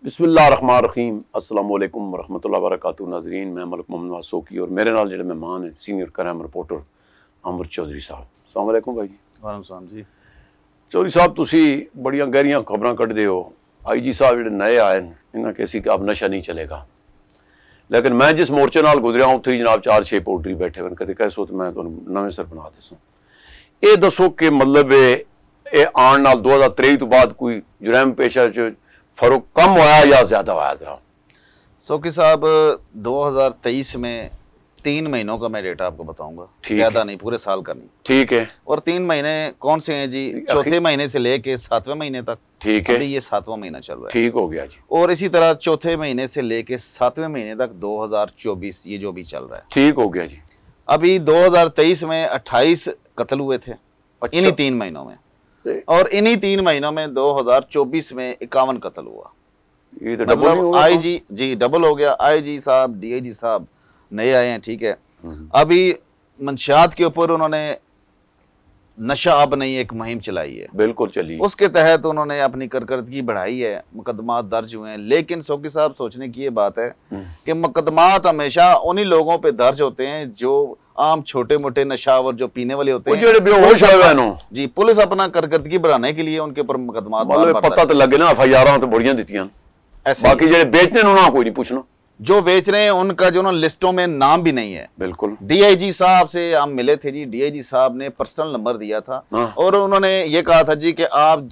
बिस्मिल्लाहिर्रहमानिर्रहीम अस्सलाम वालेकुम वरहमतुल्लाहि वबरकातुहू। नाज़रीन, मैं मलिक मोहम्मद वासोकी और मेरे नाल जिहड़े मेहमान हैं सीनियर क्राइम रिपोर्टर अमर चौधरी साहब। अस्सलाम वालेकुम भाई जी। वालेकुम सलाम जी। चौधरी साहब, तुसी बड़ियां गहरियां खबरां कढ़दे हो। IG साहब जिहड़े नए आए हैं इन्हां कहसी कि अब नशा नहीं चलेगा, लेकिन मैं जिस मोर्चे नाल गुजरिया उत्थे ही जनाब 4-6 पोल्ट्री बैठे हुए कदे कहसो तो मैं तुहानूं नवें सर बना देसां। ये दसो कि मतलब ये आने नाल 2023 तो बाद कोई जुर्म पेशा च फर्क कम होया या ज्यादा होया? जरा सोकी साहब 2023 में 3 महीनों का मैं डेटा आपको बताऊंगा, ज्यादा नहीं, पूरे साल का नहीं। ठीक है। और 3 महीने कौन से हैं जी? चौथे महीने से लेके 7वें महीने तक। ठीक है। अभी ये 7वां महीना चल रहा है। ठीक हो गया जी। और इसी तरह चौथे महीने से लेके 7वें महीने तक 2024 ये जो भी चल रहा है। ठीक हो गया जी। अभी 2023 में 28 कत्ल हुए थे इन्हीं 3 महीनों में, और इन्हीं 3 महीनों में 2024 में 51 कत्ल हुआ। ये तो डबल मतलब IG जी डबल हो गया। IG साहब, DIG साहब नए आए हैं, ठीक है। अभी मंशियात के ऊपर उन्होंने नशा अब नहीं एक मुहिम चलाई है, बिल्कुल चली। उसके तहत उन्होंने अपनी कारकर्दगी बढ़ाई है, मुकदमात दर्ज हुए हैं। लेकिन सोकी साहब सोचने की ये बात है कि मुकदमात हमेशा उन्हीं लोगों पे दर्ज होते हैं जो आम छोटे मोटे नशावर जो पीने वाले होते हैं जी। पुलिस अपना कारकर्दगी बढ़ाने के लिए उनके ऊपर मुकदमात पता तो लगे ना, FIR तो बढ़िया दी, बाकी जो बेचने ना कोई नहीं पूछना, जो बेच रहे हैं उनका जो ना लिस्टों में नाम भी नहीं है। बिल्कुल। DIG साहब से हम मिले थे जी, DIG साहब ने पर्सनल नंबर दिया था और उन्होंने ये कहा था जी कि आप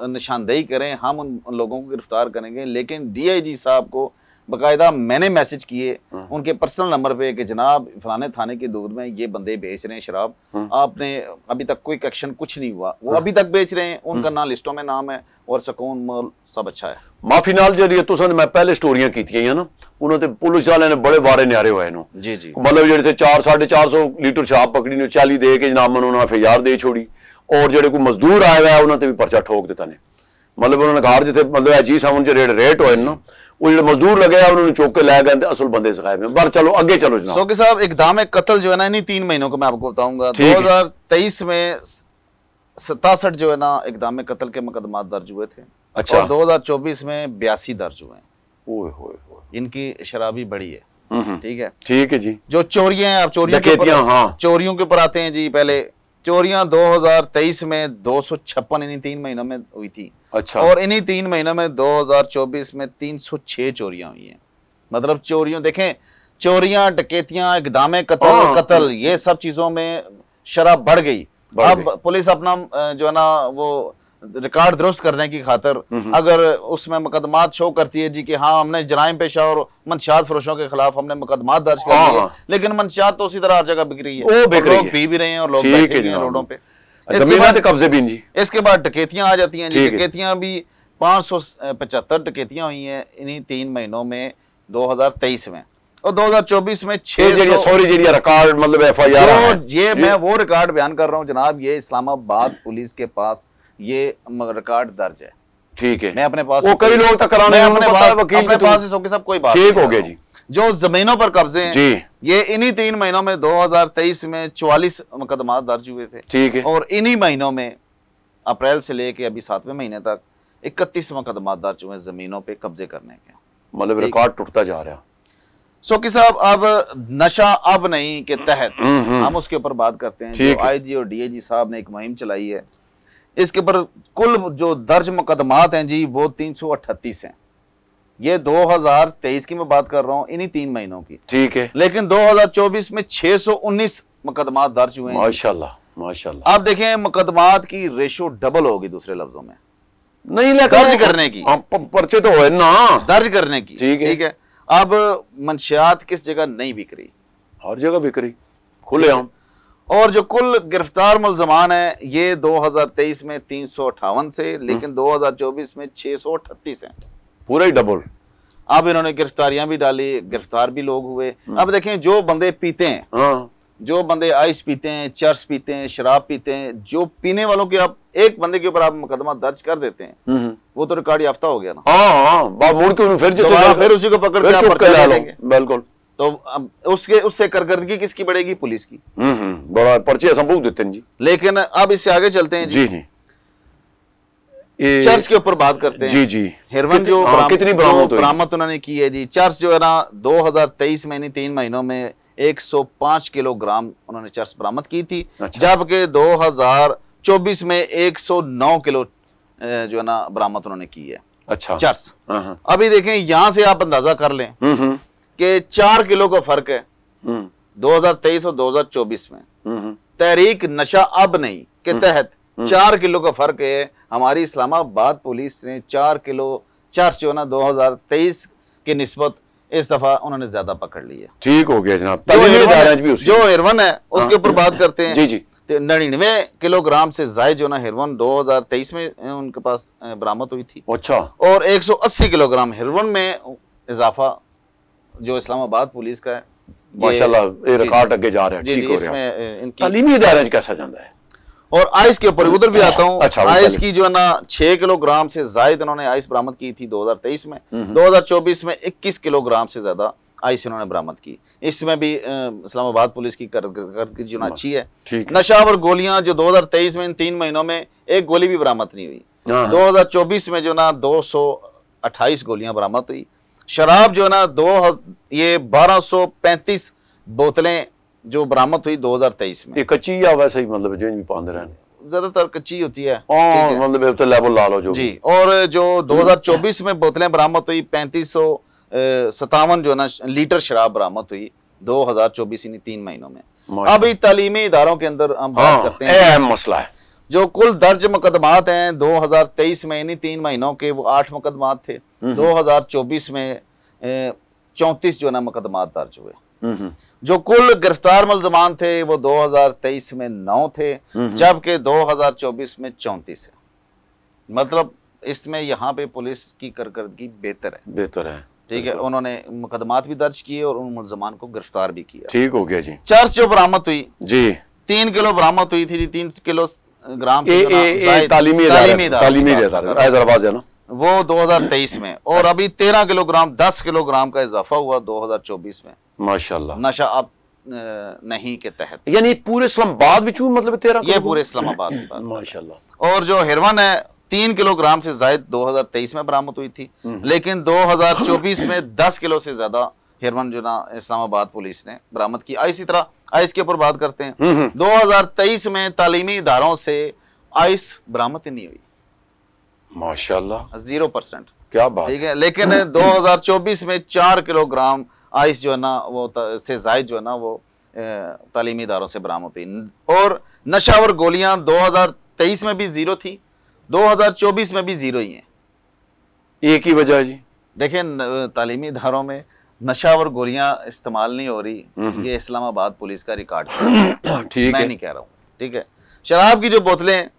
निशानदेही करें, हम उन लोगों को गिरफ्तार करेंगे। लेकिन DIG साहब को बाकायदा मैंने मैसेज किए उनके पर्सनल नंबर पे कि जनाब फलाने थाने की दूध में ये बंदे बेच रहे हैं शराब, आपने अभी तक कोई एक्शन कुछ नहीं हुआ। वो अभी तक बेच रहे हैं, उनका ना लिस्टों में नाम है और सुकून मोल सब अच्छा है। माफी नाल जरिए तुसां मैं पहले स्टोरियां कीतियां ना, उन्होंने पुलिस वाले ने बड़े वारे न्यारे हुए नो जी जी। मतलब जेडे थे 400-450 लीटर शराब पकड़ी ने 40 दे के जनाब उन्होंने FIR दे छोड़ी, और जेडे कोई मजदूर आया हुआ उन्होंने भी पर्चा ठोक दिता ने। मतलब उन्होंने घर जिथे मतलब जी सामन च रेट होए ना, वो जो मजदूर लगे उन्होंने चौक के लै गए, असल बंदे सिखाए में। पर चलो आगे चलो जनाब। सोकी साहब इकदाम कत्ल जो है ना इन्हीं 3 महीनों को मैं आपको बताऊंगा। 2023 में 67 जो है ना इकदाम कत्ल के मुकदमात दर्ज हुए थे। अच्छा। और 2024 में 82 दर्ज हुए हैं। इनकी शराबी बड़ी है, ठीक है। ठीक है जी। जो चोरियां हैं, आप चोरियों के ऊपर आते हैं जी। पहले चोरियां 2023 में 256 इन्हीं 3 महीनों में हुई थी। अच्छा। और इन्हीं 3 महीनों में 2024 में 306 चोरियां हुई हैं। मतलब चोरियों देखें, चोरियां, डकैतियां, इक़दाम कत्ल ये सब चीजों में शरह बढ़ गई। अब पुलिस अपना जो है ना वो रिकॉर्ड दुरुस्त करने की खातर अगर उसमें मुकदमात शो करती है जी कि हाँ हमने जराइम पेशा और मंशियात फरोशों के खिलाफ हमने मुकदमात दर्ज कर लिए, लेकिन मंशियात तो उसी तरह हर जगह बिक रही है, लोग पी भी रहे हैं और लोग बैठे हैं रोडों पे। कब्जे भी जी। इसके बाद डकैतियां आ जाती हैं जी। डकैतियां भी 575 डकैतियां हुई हैं इन्हीं 3 महीनों में 2023 में, और 2024 में 600 रिकॉर्ड मतलब FIR। ये मैं वो रिकॉर्ड बयान कर रहा हूँ जनाब, ये इस्लामाबाद पुलिस के पास ये रिकॉर्ड दर्ज है। ठीक है। मैं अपने पास वो कई लोग तक कराने अपने पास सब कोई बात ठीक हो गया जी। जो जमीनों पर कब्जे हैं जी, ये इन्हीं 3 महीनों में 2023 में 44 मुकदमात दर्ज हुए थे। ठीक है। और इन्हीं महीनों में अप्रैल से लेके अभी 7वें महीने तक 31 मुकदमात दर्ज हुए जमीनों पे कब्जे करने के। मतलब रिकॉर्ड टूटता जा रहा। सोकी साहब अब नशा अब नहीं के तहत हम उसके ऊपर बात करते हैं। जो IG और DIG साहब ने एक मुहिम चलाई है, इसके ऊपर कुल जो दर्ज मुकदमात हैं जी वो 338 हैं। ये 2023 की मैं बात कर रहा हूँ, इन्हीं 3 महीनों की। ठीक है। लेकिन 2024 में 619 मुकदमात दर्ज हुए हैं। माशाल्लाह माशाल्लाह। आप देखें मुकदमात की रेशो डबल होगी, दूसरे लफ्जों में नहीं दर्ज करने की, पर्चे तो है ना दर्ज करने की। ठीक है। अब मंशियात किस जगह नहीं बिक रही? हर जगह बिक रही, खुले आम। और जो कुल गिरफ्तार मुल्जमान है ये 2023 में 358 से, लेकिन 2024 में 638 हैं, पूरा ही डबल। अब इन्होंने गिरफ्तारियां भी डाली, गिरफ्तार भी लोग हुए। अब देखें जो बंदे पीते हैं, जो बंदे आइस पीते हैं, चर्स पीते हैं, शराब पीते हैं, जो पीने वालों के आप एक बंदे के ऊपर आप मुकदमा दर्ज कर देते हैं, वो तो रिकॉर्ड याफ्ता हो गया ना। फिर उसी को पकड़ के बिल्कुल। तो उससे कारकर्दगी किसकी बढ़ेगी? पुलिस की। बड़ा पर्चे संभूक देते हैं जी। लेकिन अब इससे आगे चलते हैं जी। चर्च के ऊपर बात करते हैं। जी जी, हेरोइन जो कितनी बरामद उन्होंने की है जी। चर्च जो है ना 2023 में, नहीं 3 महीनों में 105 किलोग्राम उन्होंने चर्च बरामद की थी। अच्छा। जबकि 2024 में 109 किलो जो है ना बरामद उन्होंने की है। अच्छा। चर्च। अभी देखें, यहां से आप अंदाजा कर लें कि 4 किलो का फर्क है 2023 और 2024 में। तहरीक नशा अब नहीं के तहत 4 किलो का फर्क है। हमारी इस्लामाबाद पुलिस ने 4 किलो चर्च जो ना 2023 की निस्बत इस दफा उन्होंने ज्यादा पकड़ ली है। ठीक हो गया जनाब। जो हेरोइन है उसके ऊपर बात करते हैं। जी जी। 99 किलोग्राम से ज्यादा जो ना हेरोइन 2023 में उनके पास बरामद हुई थी। अच्छा। और 180 किलोग्राम हेरोइन में इजाफा जो इस्लामाबाद पुलिस का है। माशाल्लाह, ये रिकॉर्ड आगे जा रहा है। ठीक हो रहा है। इसमें इनकी तालीमी इदारा कैसा जाता है। और आइस के ऊपर उधर भी आता हूँ। अच्छा, आइस की जो है ना 6 किलोग्राम से ज्यादा इन्होंने आइस बरामद की थी 2023 में। 2024 में 21 किलोग्राम से ज्यादा आइस इन्होंने बरामद की। इसमें भी इस्लामाबाद पुलिस की कारकर्दगी जो ना अच्छी है। नशावर गोलियां जो 2023 में इन 3 महीनों में एक गोली भी बरामद नहीं हुई। 2024 में जो ना 228 गोलियां बरामद हुई। शराब जो है ना 1235 बोतलें जो बरामद हुई 2023 में। ये कच्ची या वैसे ही मतलब जो भी पांद रहे हैं, ज्यादातर कच्ची होती है। मतलब तो लेवल ला लो जो जी। और जो 2024 में बोतलें बरामद हुई 3557 जो ना लीटर शराब बरामद हुई 2024 इन 3 महीनों में। अभी तालीमी इदारों के अंदर हम बात करते हैं, मसला है जो कुल दर्ज मुकदमात हैं 2023 में इन 3 महीनों के वो 8 मुकदमात थे। 2024 में 34 जो ना मुकदमात दर्ज हुए। जो कुल गिरफ्तार मुलजमान थे वो 2023 में 9 थे, जबकि 2024 में 34 है। मतलब इसमें यहाँ पे पुलिस की कारकर्दगी बेहतर है। ठीक है, उन्होंने मुकदमात भी दर्ज किए और उन मुलजमान को गिरफ्तार भी किया। ठीक हो गया जी। चर्च जो बरामद हुई जी 3 किलो बरामद हुई थी जी। 3 किलो ग्राम तालीमी हैदराबाद है ना, वो 2023 में। और अभी 13 किलोग्राम 10 किलोग्राम का इजाफा हुआ 2024 में। माशाल्लाह। नशा अब नहीं के तहत, यानी पूरे इस्लामाबाद में मतलब 13 ये पूरे इस्लामाबाद में। माशाल्लाह। और जो हेरोइन है 3 किलोग्राम से ज्यादा 2023 में बरामद हुई थी, लेकिन 2024 में 10 किलो से ज्यादा हेरोइन जो ना इस्लामाबाद पुलिस ने बरामद की। इसी तरह आइस के ऊपर बात करते हैं। 2023 में तालीमी इदारों से आइस बरामद ही नहीं हुई। माशाल्लाह, 0%। क्या बात। ठीक है, लेकिन 2024 में 4 किलोग्राम आइस जो है ना वो से जायद जो है ना वो तालीमी इदारों से बरामद हुई। और नशावर गोलियां 2023 में भी 0 थी, 2024 में भी 0 ही है। एक ही वजह जी, देखें तालीमी इदारों में नशावर गोलियां इस्तेमाल नहीं हो रही, ये इस्लामाबाद पुलिस का रिकॉर्ड है। ठीक मैं है, नहीं कह रहा हूँ। ठीक है, शराब की जो बोतलें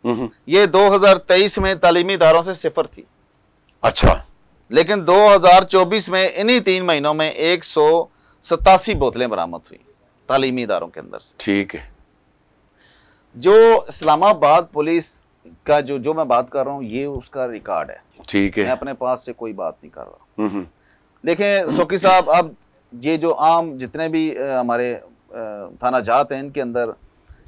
ये 2023 में तालीमी इदारों से 0 थी। अच्छा, लेकिन 2024 में इन्हीं 3 महीनों में 187 बोतलें बरामद हुई तालीमी इदारों के अंदर से। ठीक है। जो इस्लामाबाद पुलिस का जो मैं बात कर रहा हूँ ये उसका रिकॉर्ड है। ठीक है, मैं अपने पास से कोई बात नहीं कर रहा। देखें सोकी साहब, अब ये जो आम जितने भी हमारे थाना जात हैं इनके अंदर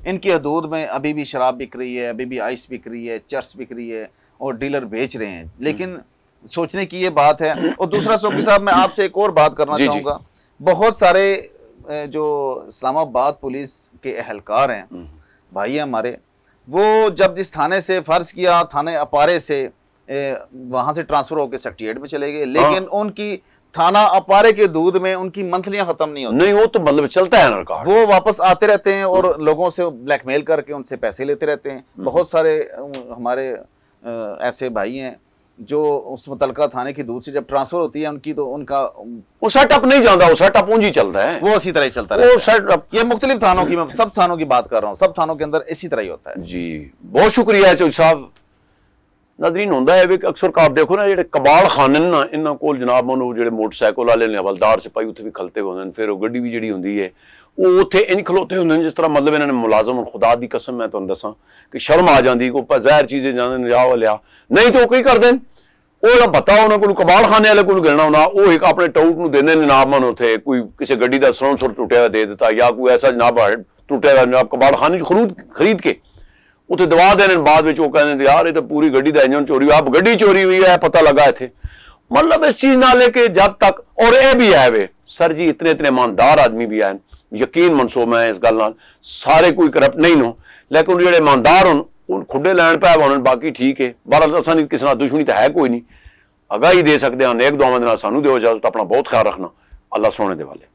इनकी हदूद में अभी भी शराब बिक रही है, अभी भी आइस बिक रही है, चर्च बिक रही है और डीलर बेच रहे हैं। लेकिन सोचने की ये बात है। और दूसरा सोकी साहब, मैं आपसे एक और बात करना चाहूँगा। बहुत सारे जो इस्लामाबाद पुलिस के अहलकार हैं, भाई हमारे, वो जब जिस थाने से फ़र्ज़ किया थाने अपारे से वहाँ से ट्रांसफ़र होकर सेक्रेटेरिएट में चले गए, लेकिन उनकी थाना अपारे के दूध में उनकी मंथलियां खत्म नहीं होती। नहीं, वो तो मतलब चलता है ना, वो वापस आते रहते हैं और लोगों से ब्लैकमेल करके उनसे पैसे लेते रहते हैं। बहुत सारे हमारे ऐसे भाई हैं जो उस मुतलका थाने की दूध से जब ट्रांसफर होती है उनकी, तो उनका वो सेटअप नहीं जाता, वो सेटअप पूंजी चलता है, वो इसी तरह ही चलता है। वो सेटअप ये मुख्तलिफ थानों की, मैं सब थानों की बात कर रहा हूँ, सब थानों के अंदर इसी तरह ही होता है जी। बहुत शुक्रिया चौधरी साहब। नादरीन होंदा है कि अक्सर आप देखो ना ਜਿਹੜੇ कबाड़ खाने ना इन्होंने कोल जनाब ਉਹਨੂੰ ਜਿਹੜੇ मोटरसाइकिल वाले ने हवलदार सिपाही उत्थे भी खलते होंदे ने, फिर वो गड्डी भी ਜਿਹੜੀ ਹੁੰਦੀ है वो उत्थे इंज खलोते होंदे ने जिस तरह मतलब इन्होंने मुलाजम और खुदा दी कसम मैं तुहानू दसां कि शर्म आ जाती को ज़ाहिर चीज़ें जाने लिया लिया नहीं तो कई करते वो पता उन्होंने कोई कबाड़ खाने वाले को गिरना होना, वो एक अपने टाउट में देने जनाब मन उत्थे कोई किसी गड्डी का सरौं सुर टुटिया दे दिता या कोई ऐसा जनाब टुटिया जनाब कबाड़ खाने खरीद के उत्थे दवा देने बाद में कहते यार ये तो पूरी गड्डी का इंजन चोरी हुआ, अब गड्डी चोरी हुई है पता लगा इतने। मतलब इस चीज ना लेके जब तक, और ये भी है वे सर जी इतने इतने ईमानदार आदमी भी हैं, यकीन मनसो मैं इस गल नाल, सारे कोई करप्ट नहीं हो, लेकिन जो ईमानदार होन उन खुडे लैन पै होने, बाकी ठीक है। बहरहाल असा नहीं किसी दुश्मनी तो है कोई नहीं, आगाही दे सकते हैं, नेक दुआवां दे नाल सानू दिओ इजाजत, अपना बहुत ख्याल रखना, अल्लाह सोने दे वाले।